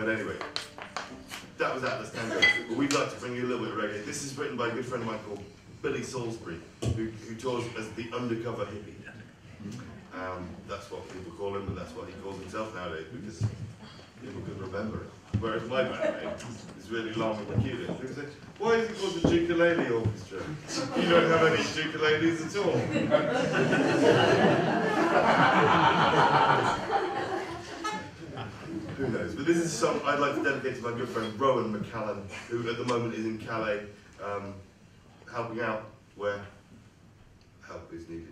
But anyway, that was Atlas Tango. But we'd like to bring you a little bit of reggae. This is written by a good friend of mine called Billy Salisbury, who tours as the undercover hippie. That's what people call him, and that's what he calls himself nowadays, because people can remember it. Whereas my band name is really long and peculiar. People say, why is it called the Djukella Orchestra? You don't have any ukuleles at all. Who knows? But this is a song I'd like to dedicate to my good friend Rowan, who at the moment is in Calais, helping out where help is needed.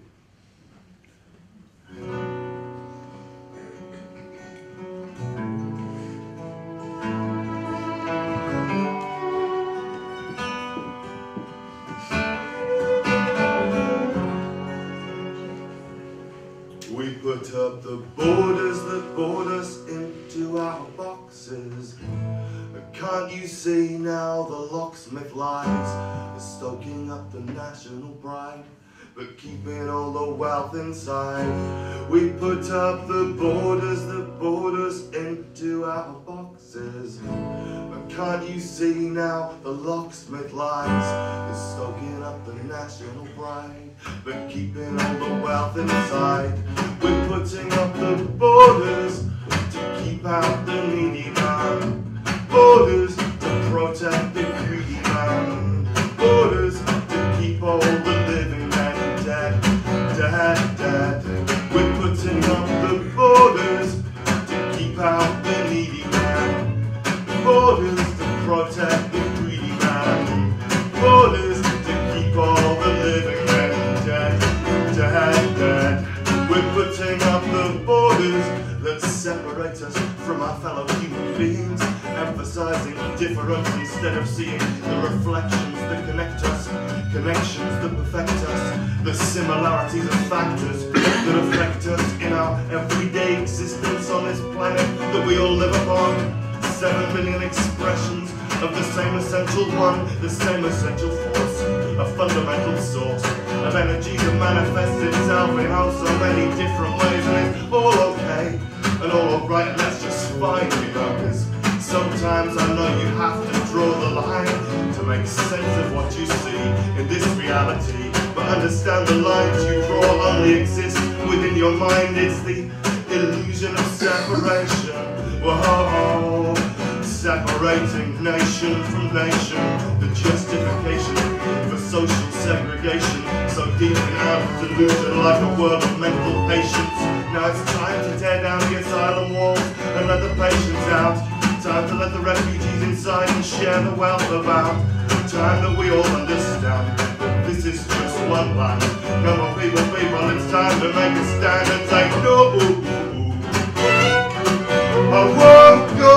We put up the borders that board us into our boxes. Can't you see now the locksmith lies, stoking up the national pride, but keeping all the wealth inside. We put up the borders that board us into our boxes. But can't you see now the locksmith lies, is stoking up the national pride, but keeping all the wealth inside. We're putting up the borders to keep out the needy man, borders to protect the greedy man, borders to keep all the living men dead, dead, dead. We're putting up the borders to keep out the needy man, borders to protect the greedy man, borders to keep all the living men dead, dead, dead. We're putting up the borders that separate us from our fellow human beings, emphasizing difference instead of seeing the reflections that connect us, connections that perfect us, the similarities of factors that affect us in our everyday existence on this planet that we all live upon. 7 billion expressions of the same essential one, the same essential force, a fundamental source of energy that manifests itself in oh so many different ways, and it's all okay and all alright, that's just fine, you know, because sometimes I know you have to draw the line to make sense of what you see in this reality, but understand the lines you draw only exist within your mind. It's the illusion of separation, whoa, separating nation from nation, the justification for social segregation, so deep in our delusion like a world of mental patience. Now it's time to tear down the asylum walls and let the patients out, time to let the refugees inside and share the wealth about, time that we all understand that this is just one land. Come on people, it's time to make a stand and say no, I won't go,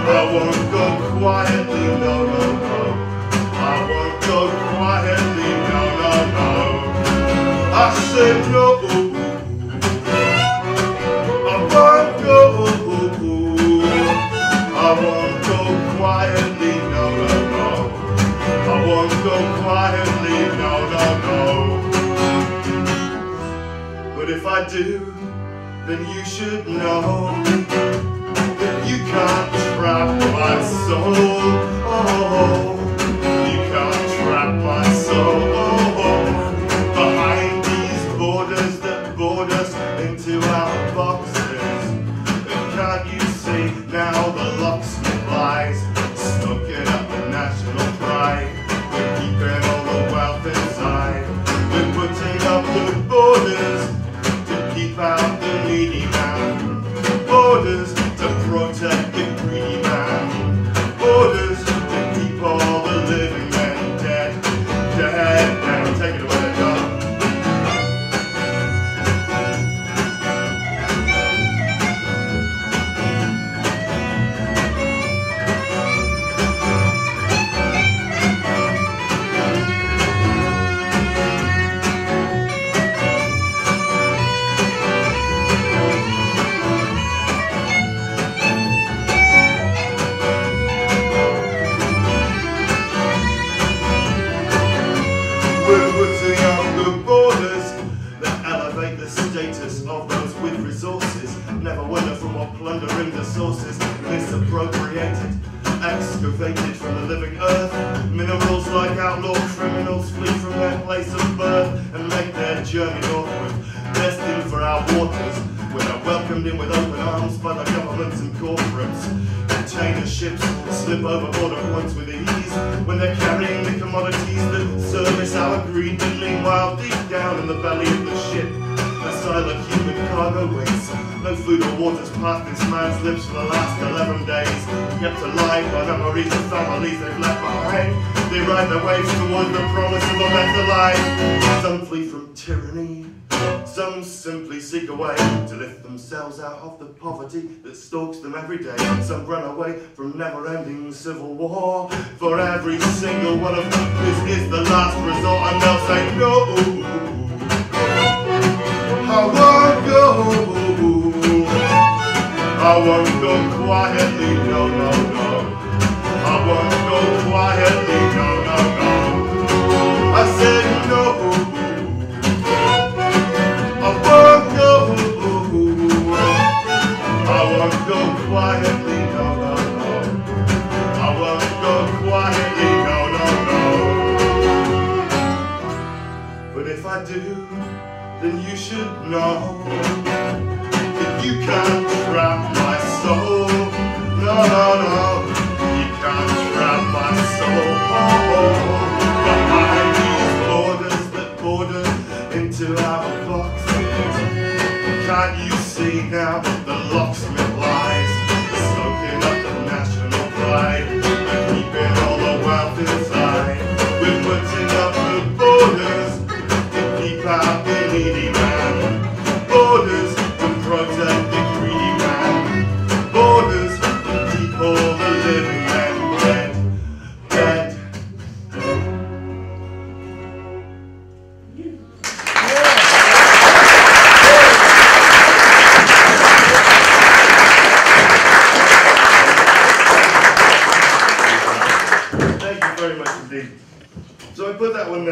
I won't go quietly, no, no, no, I won't go quietly, no, no, no, I said no, I won't go, I won't go quietly, no, no, no, I won't go quietly, no, no, no, but if I do, then you should know that you can't trap my soul, oh, you can't trap my soul, oh, behind these borders that board us into our boxes. And can't you see now the locksmith lies, stoking up the national pride, we're keeping all the wealth inside, we're putting up the borders to keep out the needy man, borders to protect the greedy man, borders to keep all the living men dead, dead, dead. Take it away, John. plundering the sources, misappropriated, excavated from the living earth. Minerals like outlaw criminals flee from their place of birth and make their journey northward, destined for our waters, where they're welcomed in with open arms by the governments and corporates. Container ships slip over border points with ease when they're carrying the commodities that service our greed. But meanwhile, deep down in the belly of the ship, the silent human cargo waits. No food or water's passed this man's lips for the last 11 days. Kept alive by memories of families they've left behind. They ride their waves towards the promise of a better life. Some flee from tyranny, some simply seek a way to lift themselves out of the poverty that stalks them every day. Some run away from never-ending civil war. For every single one of them, this is the last resort, and they'll say no. I won't go. I won't go quietly, no, no, no. I won't go quietly, no, no, no. I said no. I won't go. I won't go quietly, no, no, no. I won't go quietly, no, no, no. But if I do, then you should know that you can't trap my soul. No, no, no, you can't trap my soul. Behind these borders that border into our boxes, can't you see now the locksmith lies, soaking up the national pride and keeping all the wealth inside? We're putting up the borders to keep out the needy man, borders to protect the greedy man, borders to keep all the living men dead, dead. Thank you very much indeed. So I put that one there.